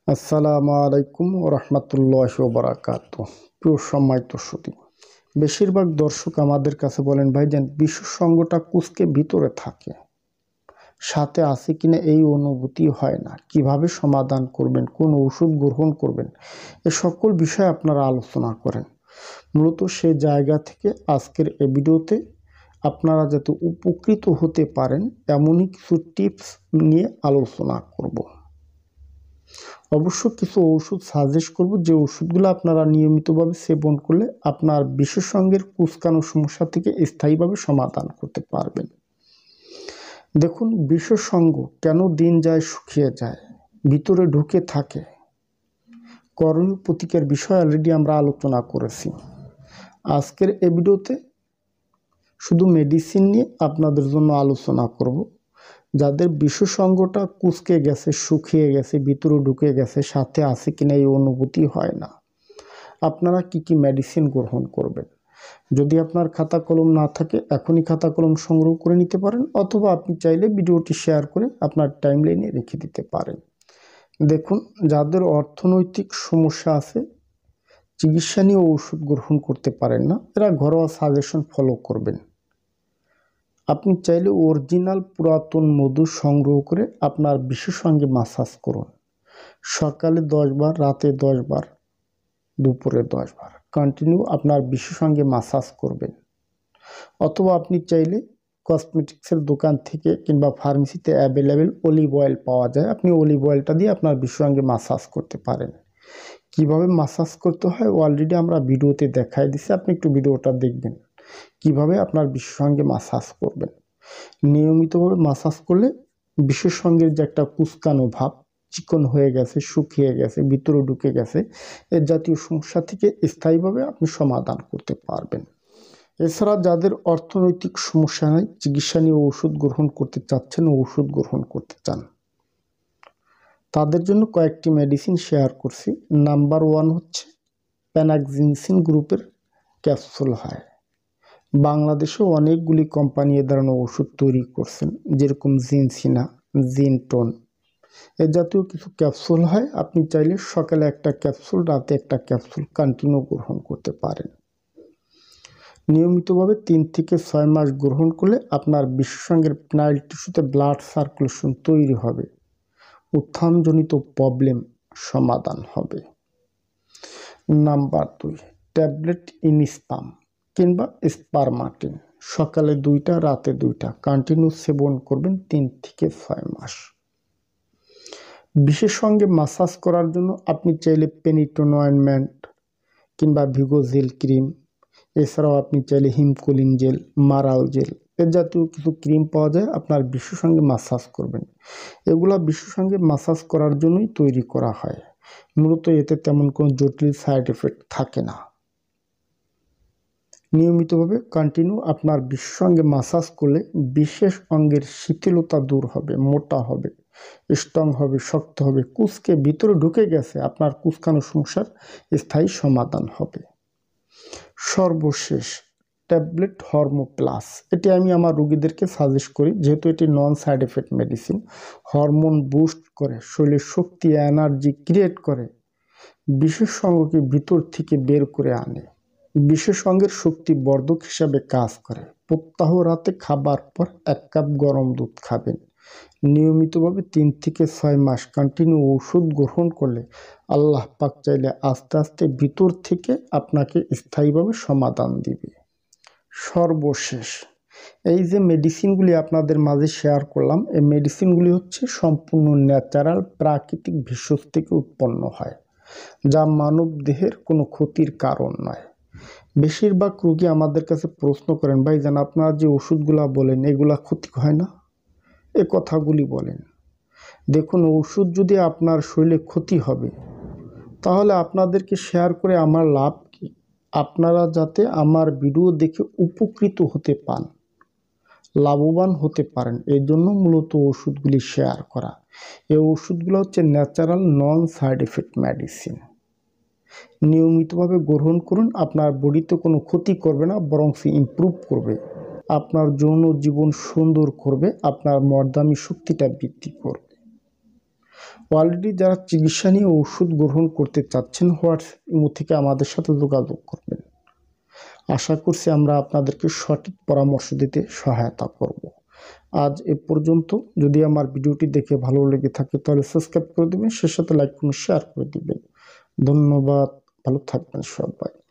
আসসালামু আলাইকুম রহমতুল্লাহি ওয়া বারাকাতুহু। প্রিয় সম্মানিত শ্রোতা, বেশিরভাগ দর্শক আমাদের কাছে বলেন, ভাইজান বিশেষজ্ঞটা কুঁচকে ভিতরে থাকে, সাথে আছে কিনা এই অনুভূতি হয় না, কিভাবে সমাধান করবেন, কোন ওষুধ গ্রহণ করবেন, এ সকল বিষয়ে আপনারা আলোচনা করেন। মূলত সেই জায়গা থেকে আজকের এই ভিডিওতে আপনারা যাতে উপকৃত হতে পারেন এমনই কিছু টিপস নিয়ে আলোচনা করব। অবশ্য কিছু ওষুধ সাজেস্ট করব, যে ওষুধগুলো আপনারা নিয়মিতভাবে সেবন করলে আপনার বিশেষজ্ঞের কুঁচকানো সমস্যা থেকে স্থায়ীভাবে সমাধান করতে পারবেন। দেখুন, বিশেষজ্ঞ কেন দিন যায় শুকিয়ে যায়, ভিতরে ঢুকে থাকে, করণীয় প্রতিকার বিষয় অলরেডি আমরা আলোচনা করেছি। আজকের এই ভিডিওতে শুধু মেডিসিন নিয়ে আপনাদের জন্য আলোচনা করব। যাদের বিশেষজ্ঞটা কুঁচকে গেছে, শুকিয়ে গেছে, ভিতরে ঢুকে গেছে, সাথে আছে কিনা এই অনুভূতি হয় না, আপনারা কি কি মেডিসিন গ্রহণ করবেন। যদি আপনার খাতা কলম না থাকে এখনই খাতা কলম সংগ্রহ করে নিতে পারেন, অথবা আপনি চাইলে ভিডিওটি শেয়ার করে আপনার টাইমলাইনে রেখে দিতে পারেন। দেখুন, যাদের অর্থনৈতিক সমস্যা আছে, চিকিৎসা নিয়ে ওষুধ গ্রহণ করতে পারেন না, এরা ঘরোয়া সাজেশন ফলো করবেন। আপনি চাইলে অরিজিনাল পুরাতন মধু সংগ্রহ করে আপনার বিশেষজ্ঞে মাসাজ করুন। সকালে 10 বার, রাতে 10 বার, দুপুরে 10 বার কন্টিনিউ আপনার বিশেষজ্ঞে মাসাজ করবেন। অথবা আপনি চাইলে কসমেটিক্সের দোকান থেকে কিংবা ফার্মেসিতে অ্যাভেলেবেল অলিভ অয়েল পাওয়া যায়, আপনি অলিভ অয়েলটা দিয়ে আপনার বিশেষজ্ঞে মাসাজ করতে পারেন। কিভাবে মাসাজ করতে হয় অলরেডি আমরা ভিডিওতে দেখাই দিছি, আপনি একটু ভিডিওটা দেখবেন কিভাবে আপনার বিশেষজ্ঞে মাসাজ করবেন। নিয়মিতভাবে মাসাজ করলে বিশেষজ্ঞের যে একটা কুঁচকানো ভাব, চিকন হয়ে গেছে, শুকিয়ে গেছে, ভিতরে ঢুকে গেছে, এ জাতীয় সমস্যা থেকে স্থায়ীভাবে আপনি সমাধান করতে পারবেন। এছাড়া যাদের অর্থনৈতিক সমস্যা নাই, চিকিৎসা নিয়ে ওষুধ গ্রহণ করতে চাচ্ছেন, ওষুধ গ্রহণ করতে চান, তাদের জন্য কয়েকটি মেডিসিন শেয়ার করছি। নাম্বার 1 হচ্ছে প্যানাক্সিনসিন গ্রুপের ক্যাপসুল হয়। বাংলাদেশে অনেকগুলি কোম্পানি এ ধরনের ওষুধ তৈরি করছেন, যেরকম জিনসিনা, জিনটোন, এ জাতীয় কিছু ক্যাপসুল হয়। আপনি চাইলে সকালে একটা ক্যাপসুল, রাতে একটা ক্যাপসুল কন্টিনিউ গ্রহণ করতে পারেন। নিয়মিতভাবে 3 থেকে 6 মাস গ্রহণ করলে আপনার বিশেষজ্ঞের পেনাইল টিস্যুতে ব্লাড সার্কুলেশন তৈরি হবে, উত্থানজনিত প্রবলেম সমাধান হবে। নাম্বার 2 ট্যাবলেট ইনস্পাম কিংবা স্পারমাটিন, সকালে 2টা, রাতে 2টা কন্টিনিউ সেবন করবেন 3 থেকে 6 মাস। বিশেষজ্ঞে মাসাজ করার জন্য আপনি চাইলে পেনিটোন অয়েনমেন্ট কিংবা ভিগোজেল ক্রিম, এছাড়াও আপনি চাইলে হিমকোলিন জেল, মারাল জেল, এ জাতীয় কিছু ক্রিম পাওয়া যায়, আপনার বিশেষজ্ঞে মাসাজ করবেন। এগুলা বিশেষজ্ঞে মাসাজ করার জন্যই তৈরি করা হয়। মূলত এতে তেমন কোনো জটিল সাইড এফেক্ট থাকে না। নিয়মিতভাবে কন্টিনিউ আপনার বিশেষজ্ঞে মাসাজ করলে বিশেষ অঙ্গের শিথিলতা দূর হবে, মোটা হবে, স্ট্রং হবে, শক্ত হবে, কুঁচকে ভিতরে ঢুকে গেছে, আপনার কুঁচকানো সমস্যার স্থায়ী সমাধান হবে। সর্বশেষ ট্যাবলেট হরমো প্লাস, এটি আমি আমার রোগীদেরকে সাজেস্ট করি, যেহেতু এটি non side effect medicine. Hormone boost করে, শরীরের শক্তি, এনার্জি ক্রিয়েট করে, বিশেষজ্ঞকে ভিতর থেকে বের করে আনে, বিশেষজ্ঞের শক্তি বর্ধক হিসাবে কাজ করে। প্রত্যহ রাতে খাবার পর 1 কাপ গরম দুধ খাবেন। নিয়মিতভাবে 3 থেকে 6 মাস কন্টিনিউ ওষুধ গ্রহণ করলে আল্লাহ পাক চাইলে আস্তে আস্তে ভিতর থেকে আপনাকে স্থায়ীভাবে সমাধান দিবে। সর্বশেষ, এই যে মেডিসিনগুলি আপনাদের মাঝে শেয়ার করলাম, এই মেডিসিনগুলি হচ্ছে সম্পূর্ণ ন্যাচারাল, প্রাকৃতিক ভেষজ থেকে উৎপন্ন হয়, যা মানব দেহের কোনো ক্ষতির কারণ নয়। বেশিরভাগ রোগী আমাদের কাছে প্রশ্ন করেন, ভাইজান আপনারা যে ওষুধগুলা বলেন এগুলা ক্ষতি হয় না, এ কথাগুলি বলেন। দেখুন, ওষুধ যদি আপনার শরীরে ক্ষতি হবে, তাহলে আপনাদেরকে শেয়ার করে আমার লাভ কি? আপনারা যাতে আমার ভিডিও দেখে উপকৃত হতে পান, লাভবান হতে পারেন, এই জন্য মূলত ওষুধগুলি শেয়ার করা। এই ওষুধগুলো হচ্ছে ন্যাচারাল, নন সাইড এফেক্ট মেডিসিন। নিয়মিতভাবে গ্রহণ করুন, আপনার বডিতে কোনো ক্ষতি করবে না, বরং ইমপ্রুভ করবে, আপনার যৌন জীবন সুন্দর করবে, আপনার মর্দামি শক্তিটা বৃদ্ধি করবে। অলরেডি যারা চিকিৎসা নিয়ে ওষুধ গ্রহণ করতে চাচ্ছেন হোয়াটসঅ্যাপ থেকে আমাদের সাথে যোগাযোগ করবেন। আশা করছি আমরা আপনাদেরকে সঠিক পরামর্শ দিতে সহায়তা করব। আজ এ পর্যন্ত। যদি আমার ভিডিওটি দেখে ভালো লেগে থাকে তাহলে সাবস্ক্রাইব করে দেবেন, সে সাথে লাইক করুন, শেয়ার করে দিবেন। ধন্যবাদ, ভালো থাকবেন সবাই।